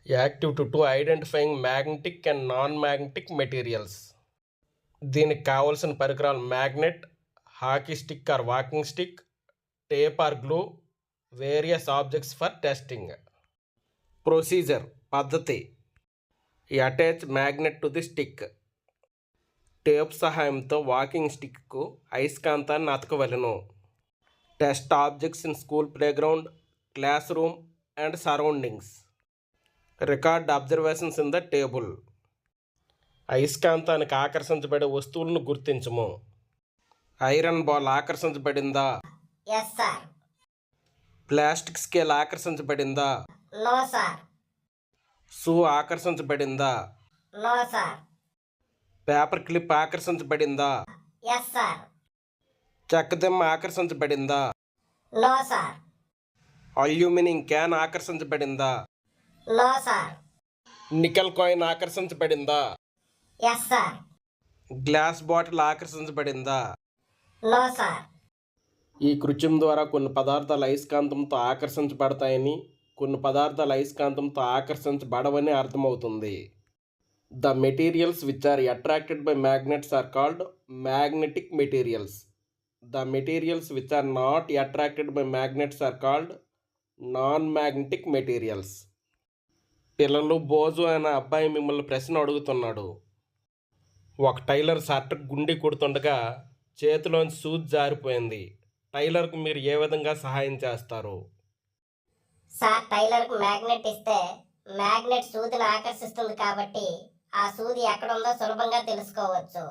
Active to identifying magnetic and non magnetic materials. దీనికి కావలసిన పరికరాలు magnet, hockey stick or walking stick, tape or glue, various objects for testing. Procedure పద్ధతి. Attach magnet to the stick. Tape సహాయంతో walking స్టిక్కు అయస్కాంతాన్ని అతకవలెను. Test objects in school playground, class room and surroundings. Record observations in the table. అయస్కాంతానికి ఆకర్షించబడే వస్తువులను గుర్తించము. Iron ball ఆకర్షించబడిందా? Yes sir. ప్లాస్టిక్ స్కేల్ ఆకర్షించబడిందా? No sir. షూ ఆకర్షించబడిందా? No sir. పేపర్ క్లిప్ ఆకర్షించబడిందా? Yes sir. చెక్కదిమ్మ ఆకర్షించబడిందా? No sir. అల్యూమినియం క్యాన్ ఆకర్షించబడిందా? No sir. నికెల్ కాయిన్ ఆకర్షించబడిందా? Yes sir. గ్లాస్ బాటిల్ ఆకర్షించబడిందా? No sir. ఈ కృత్యం ద్వారా కొన్ని పదార్థాలు అయస్కాంతంతో ఆకర్షించబడతాయని, కొన్ని పదార్థాలు అయస్కాంతంతో ఆకర్షించబడవని అర్థమవుతుంది. The materials which are attracted by magnets are called magnetic materials. The materials which are not attracted by magnets are called non-magnetic materials. పిల్లలు, బోజు అనే అబ్బాయి మిమ్మల్ని ప్రశ్న అడుగుతున్నాడు. ఒక టైలర్ షర్ట్ గుండి కొడుతుండగా చేతిలోంచి సూది జారిపోయింది. టైలర్కు మీరు ఏ విధంగా సహాయం చేస్తారు? సార్, టైలర్కు మ్యాగ్నెట్ ఇస్తే మ్యాగ్నెట్ సూదిని ఆకర్షిస్తుంది కాబట్టి ఆ సూది ఎక్కడుందో సులభంగా తెలుసుకోవచ్చు.